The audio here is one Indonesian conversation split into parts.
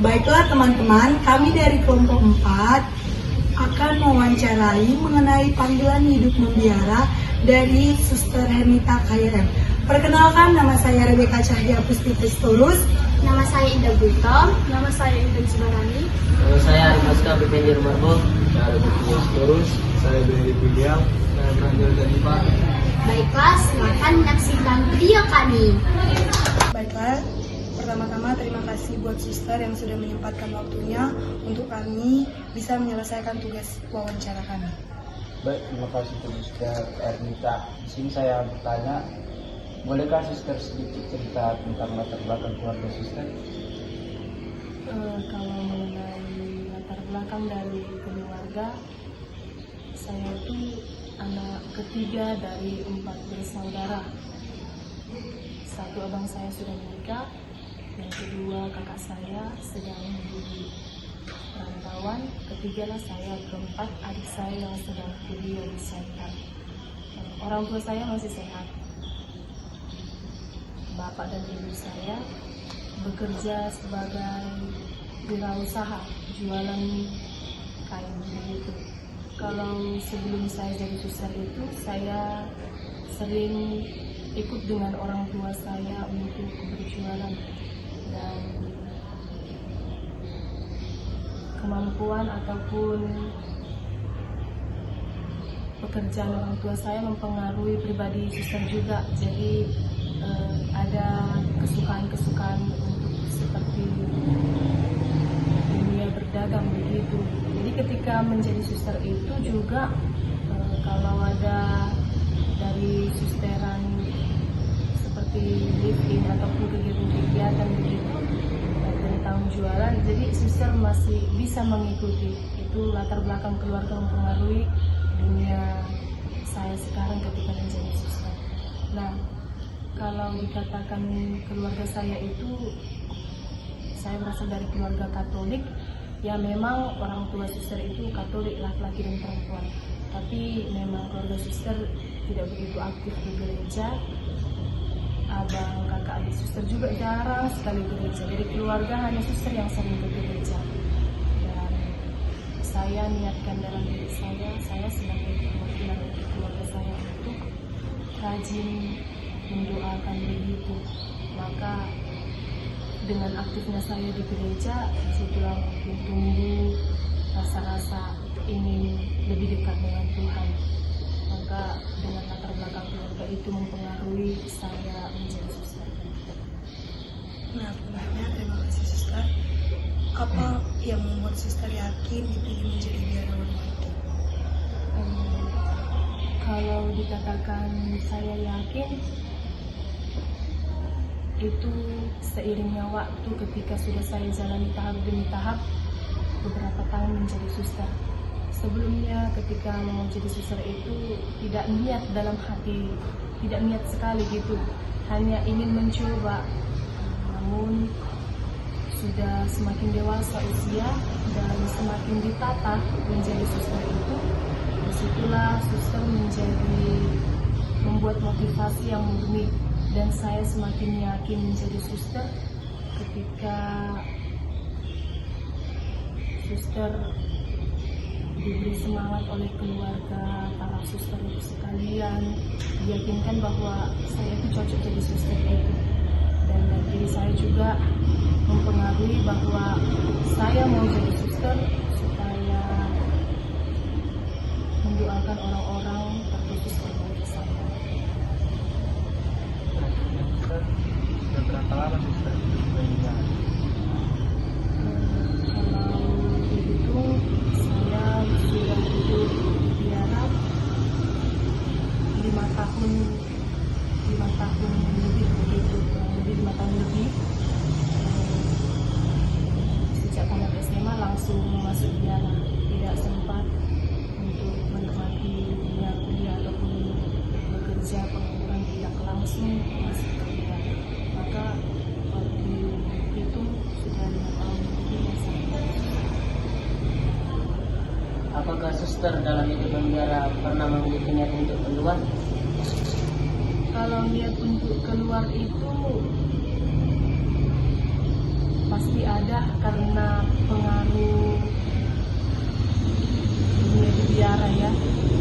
Baiklah teman-teman, kami dari kelompok 4 akan mewawancarai mengenai panggilan hidup membiara dari Suster Hernita KRM. Perkenalkan, nama saya Rebecca Cahya Puspitistorus. Nama saya Indah Gultom. Nama saya Indah Subarani. Nama saya Arimaska Bepenjer Marbo. Saya Puspitistorus. Saya Benny Piliang. Saya Pranjal Danipa. Baiklah, silakan menyaksikan video kami. Baiklah, pertama-tama terima kasih buat suster yang sudah menyempatkan waktunya untuk kami bisa menyelesaikan tugas wawancara kami. Baik, terima kasih Suster Ernita. Di sini saya bertanya, bolehkah Suster sedikit cerita tentang latar belakang keluarga Suster? Kalau mengenai latar belakang dari keluarga, saya itu anak ketiga dari 4 bersaudara. Satu abang saya sudah menikah, yang kedua kakak saya sedang menjadi perantauan, ketigalah saya, keempat adik saya yang sedang kuliah di Selatan. Orang tua saya masih sehat. Bapak dan ibu saya bekerja sebagai wirausaha, jualan kain begitu. Kalau sebelum saya jadi suster itu, saya sering ikut dengan orang tua saya untuk berjualan, dan kemampuan ataupun pekerjaan orang tua saya mempengaruhi pribadi suster juga. Jadi ada kesukaan-kesukaan untuk seperti dunia berdagang begitu. Jadi ketika menjadi suster itu juga kalau ada dari susteran seperti live-in ataupun kegiatan-kegiatan begitu tentang jualan, jadi suster masih bisa mengikuti. Itu latar belakang keluarga mempengaruhi dunia saya sekarang ketika menjadi suster. Nah, kalau dikatakan keluarga saya itu, saya berasal dari keluarga Katolik. Ya memang orang tua suster itu Katolik, laki-laki dan perempuan. Tapi memang keluarga suster tidak begitu aktif di gereja. Abang, kakak, adik suster juga jarang sekali gereja. Jadi keluarga hanya suster yang sering ke gereja. Dan saya niatkan dalam diri saya sebagai perwakilan untuk keluarga saya untuk rajin mendoakan begitu. Maka dengan aktifnya saya di gereja, disitulah mungkin tumbuh rasa-rasa ingin lebih dekat dengan Tuhan. Maka dengan latar belakang keluarga itu mempengaruhi saya menjadi suster. Nah, sebenarnya terima kasih suster. Apa yang membuat suster yakin dipilih menjadi biarawan wanita? Kalau dikatakan saya yakin, itu seiringnya waktu ketika sudah saya jalani tahap demi tahap beberapa tahun menjadi suster. Sebelumnya ketika mau jadi suster itu tidak niat dalam hati, tidak niat sekali gitu, hanya ingin mencoba. Namun sudah semakin dewasa usia dan semakin ditata menjadi suster itu, disitulah suster menjadi membuat motivasi yang murni. Dan saya semakin yakin menjadi suster ketika suster diberi semangat oleh keluarga, para suster itu sekalian, diyakinkan bahwa saya itu cocok jadi suster itu. Dan dari diri saya juga mempengaruhi bahwa saya mau jadi suster supaya mendoakan orang-orang terkhusus keluarga saya. Sudah berapa lama Suster bekerja? Kalau dihitung, saya sudah hidup di Arab 5 tahun lebih begitu. masih keluar. Maka kalau dihitung sudah 5 tahun lebih ya sampai. Apakah suster dalam hidup membiara pernah memiliki niat untuk keluar? Kalau niat untuk keluar itu pasti ada karena pengaruh dunia di biara ya.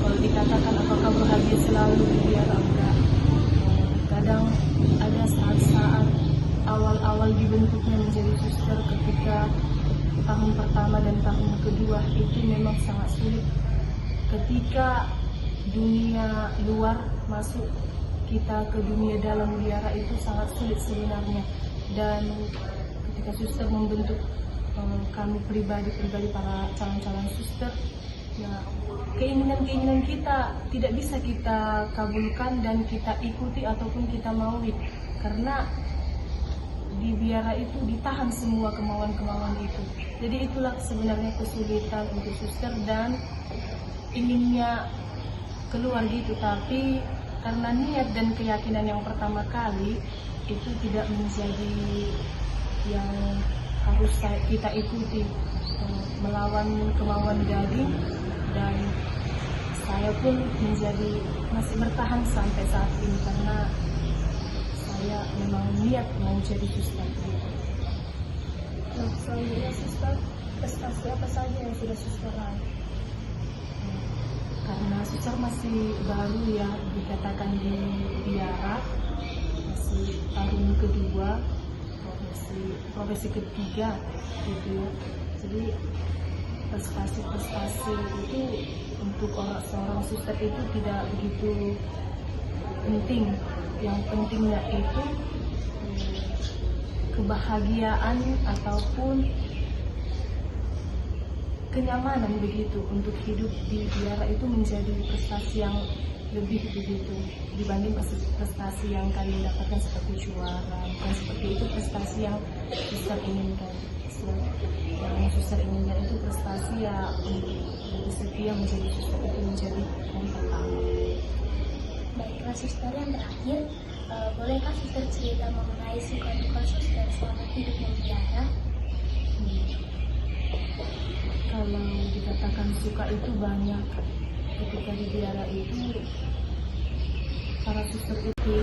Kalau dikatakan apakah bahagia selalu di biara, enggak. Kadang ada saat-saat awal-awal dibentuknya menjadi suster, ketika tahun pertama dan tahun kedua itu memang sangat sulit. Ketika dunia luar masuk kita ke dunia dalam biara itu sangat sulit sebenarnya. Dan ketika suster membentuk kami pribadi para calon-calon suster, nah keinginan-keinginan kita tidak bisa kita kabulkan dan kita ikuti ataupun kita maui, karena di biara itu ditahan semua kemauan-kemauan itu. Jadi itulah sebenarnya kesulitan untuk suster dan inginnya keluar gitu, tapi karena niat dan keyakinan yang pertama kali itu tidak menjadi yang harus kita ikuti, melawan kemauan daging. Dan saya pun masih bertahan sampai saat ini karena saya memang niat mau jadi suster. Selanjutnya suster, prestasi apa saja yang sudah suster raih? Karena suster masih baru ya, dikatakan di biara, masih tahun kedua, profesi ketiga gitu ya. Jadi prestasi itu untuk seorang suster itu tidak begitu penting. Yang pentingnya itu kebahagiaan ataupun kenyamanan begitu untuk hidup di biara itu menjadi prestasi yang lebih begitu dibanding prestasi yang kalian dapatkan seperti juara. Bukan seperti itu prestasi yang suster inginkan. Yang suster inginkan itu prestasi ya untuk lebih setia menjadi suster itu menjadi yang pertama. Baiklah suster, yang terakhir, bolehkah suster cerita mengenai suka duka suster selama hidup membiara? Kalau dikatakan suka itu banyak. Ketika di biara itu para suster itu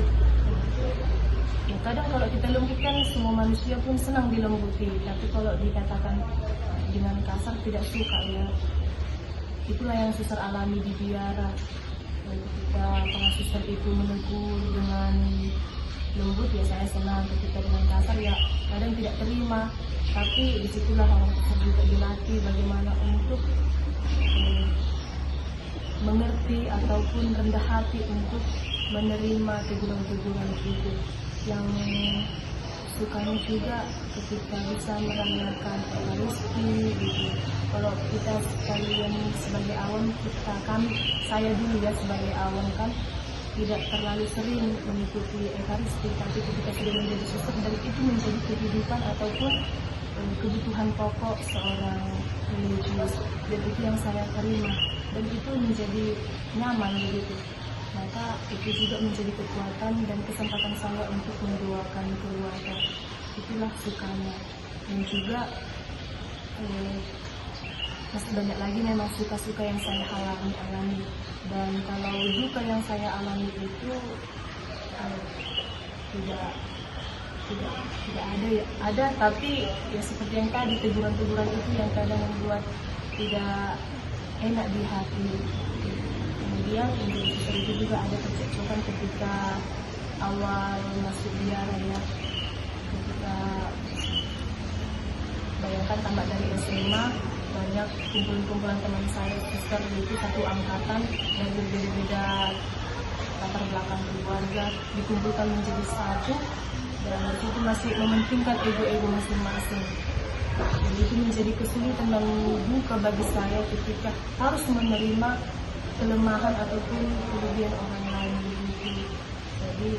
ya kadang kalau kita lembutkan semua manusia pun senang dilembuti, tapi kalau dikatakan dengan kasar tidak suka ya. Itulah yang suster alami di biara. Ketika para suster itu menegur dengan lembut ya saya senang, ketika dengan kasar ya kadang tidak terima. Tapi disitulah orang suster juga dilatih bagaimana untuk mengerti ataupun rendah hati untuk menerima teguran-teguran itu. Yang sukanya juga ketika bisa merayakan Ekaristi gitu. Kalau kita sekalian sebagai awam, saya dulu ya sebagai awam kan tidak terlalu sering mengikuti Ekaristi, tapi ketika sudah menjadi suster dan itu menjadi kehidupan ataupun kebutuhan pokok seorang religius, dan itu yang saya terima dan itu menjadi nyaman begitu. Maka itu juga menjadi kekuatan dan kesempatan saya untuk mendoakan keluarga. Itulah sukanya. Dan juga masih banyak lagi memang suka-suka yang saya alami. Dan kalau duka yang saya alami itu tidak ada ya. Ada, tapi ya seperti yang tadi, teguran-teguran itu yang kadang membuat tidak enak di hati. Kemudian menjadi suster itu juga ada percekcokan ketika awal masuk biara ya. Ketika bayangkan tamat dari SMA, banyak kumpulan teman saya suster itu satu angkatan dan berbeda-beda latar belakang keluarga dikumpulkan menjadi satu, dan itu masih mementingkan ego-ego masing-masing. Jadi itu menjadi kesulitan dan duka bagi saya ketika harus menerima kelemahan ataupun kelebihan orang lain begitu. Jadi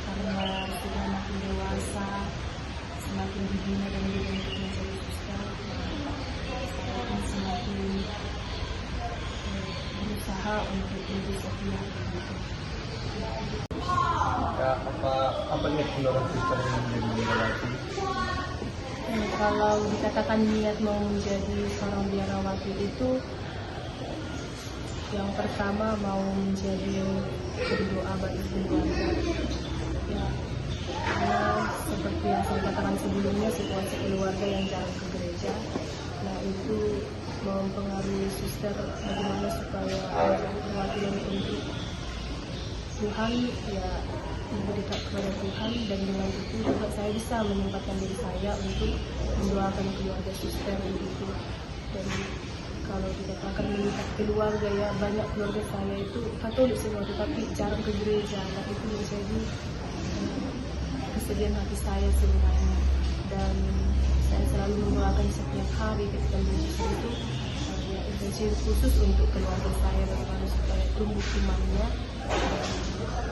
karena sudah makin dewasa, semakin dibina dan dibentuk menjadi suster, saya pun semakin berusaha untuk lebih setia begitu. apa niat seorang suster yang menjadi biarawati? Kalau dikatakan niat mau menjadi seorang biarawati itu, yang pertama mau menjadi berdoa bagi keluarga. Ya, karena seperti yang saya katakan sebelumnya, situasi keluarga yang jarang ke gereja, nah itu mempengaruhi suster bagaimana supaya perwakilan untuk Tuhan, ya lebih dekat kepada Tuhan, dan dengan itu juga saya bisa menempatkan diri saya untuk mendoakan keluarga suster begitu. Dan kalau dikatakan melihat keluarga, ya banyak keluarga saya itu Katolik semua tetapi jarang ke gereja, dan itu menjadi kesedihan hati saya sebenarnya. Dan saya selalu mendoakan setiap hari ketika menjadi itu ya intensi khusus untuk keluarga saya, bagaimana supaya tumbuh imannya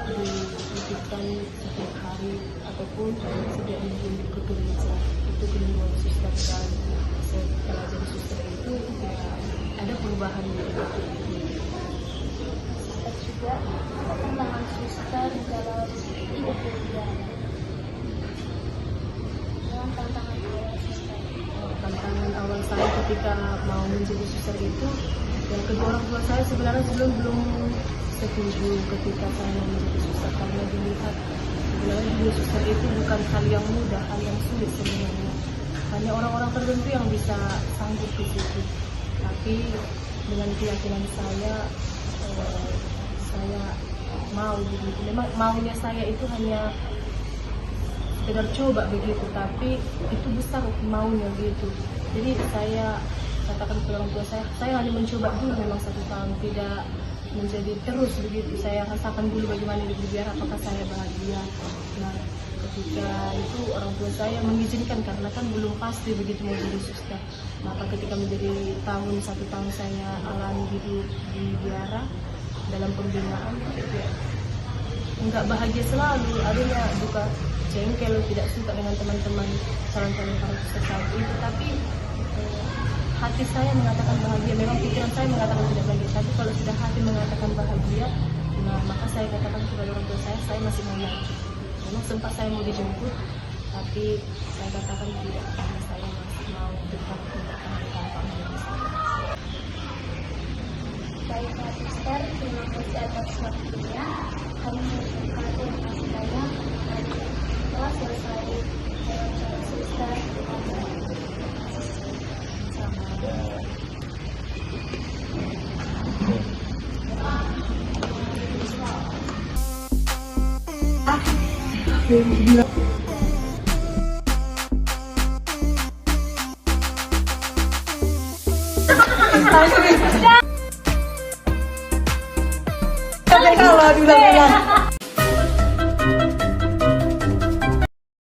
dibuktikan setiap hari ataupun setiap minggu ke gereja. Itu kedua suster, dan setelah jadi suster itu ya ada perubahan gitu. Ada juga perkembangan suster dalam hidup berbiara. Dengan tantangan awal suster. Tantangan awal saya ketika mau menjadi suster itu, ya kedua orang tua saya sebenarnya belum setuju ketika saya mau menjadi suster, karena dilihat sebenarnya jadi suster itu bukan hal yang mudah, hal yang sulit sebenarnya. Hanya orang-orang tertentu yang bisa sanggup di situ. Tapi dengan keyakinan saya mau begitu. Memang maunya saya itu hanya sekedar coba begitu, tapi itu besar maunya gitu. Jadi saya katakan ke orang tua saya hanya mencoba dulu, memang 1 tahun, tidak menjadi terus begitu. Saya rasakan dulu bagaimana hidup di biara, apakah saya bahagia. Nah, ketika itu orang tua saya mengizinkan, karena kan belum pasti begitu mau jadi suster. Maka ketika menjadi 1 tahun saya alami hidup di biara dalam pembinaan, ya, enggak bahagia selalu, adanya duka, jengkel, tidak suka dengan teman-teman calon-calon para suster saat itu. Tapi hati saya mengatakan bahagia, memang pikiran saya mengatakan tidak bahagia. Tapi kalau sudah hati mengatakan bahagia, nah maka saya katakan kepada orang tua saya masih mau lanjut. Memang sempat saya mau dijemput, tapi saya katakan tidak, karena saya masih mau tetap mendapat kakak menjadi suster. Baiklah suster, terima kasih atas waktunya. Kami mengucapkan terima kasih banyak telah selesai suster. Kalau dibilang